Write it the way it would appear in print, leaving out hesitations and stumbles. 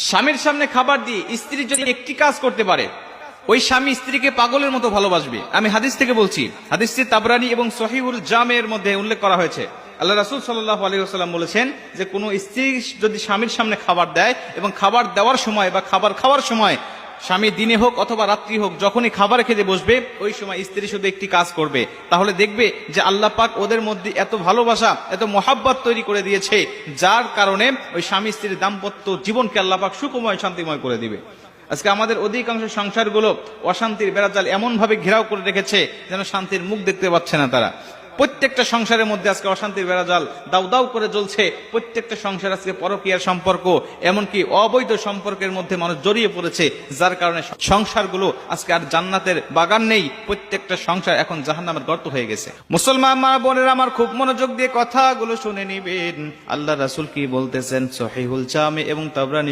স্বামীর সামনে খাবার দিয়ে স্ত্রী যদি একটি কাজ করতে পারে, ওই স্বামী স্ত্রীকে পাগলের মতো ভালোবাসবে। আমি হাদিস থেকে বলছি, হাদিসটি তাবরানী এবং সহিহুল জামের মধ্যে উল্লেখ করা হয়েছে। আল্লাহ রাসূল সাল্লাল্লাহু আলাইহি ওয়াসাল্লাম বলেছেন যে কোনো স্ত্রী যদি স্বামীর সামনে খাবার দেয় এবং খাবার দেওয়ার সময় বা খাবার খাওয়ার সময়, স্বামী দিনে হোক অথবা রাত্রি হোক, যখনই খাবার খেতে বসবে ওই সময় স্ত্রী শুধু একটি কাজ করবে, তাহলে দেখবে যে আল্লাহ পাক ওদের মধ্যে এত ভালোবাসা, এত মহাব্বত তৈরি করে দিয়েছে, যার কারণে ওই স্বামী স্ত্রীর দাম্পত্য জীবনকে আল্লাহ পাক সুখময় শান্তিময় করে দিবে। আজকে আমাদের অধিকাংশ সংসারগুলো অশান্তির বেড়াজাল এমন ভাবে ঘেরাও করে রেখেছে যেন শান্তির মুখ দেখতে পাচ্ছে না তারা। প্রত্যেকটা সংসারের মধ্যে আজকে অশান্তির বেড়াজাল দাউ দাউ করে জ্বলছে। প্রত্যেকটা সংসার আজকে পরকীয়ার সম্পর্ক, এমনকি অবৈধ সম্পর্কের মধ্যে মানুষ জড়িয়ে পড়েছে, যার কারণে সংসারগুলো আজকে আর জান্নাতের বাগান নেই। প্রত্যেকটা সংসার এখন জাহান্নামের গর্ত হয়ে গেছে। মুসলমান মা বোনেরা আমার, খুব মনোযোগ দিয়ে কথাগুলো শুনে নিবেন। আল্লাহ রাসূল কি বলতেছেন সহিহুল জামে এবং তাবরানী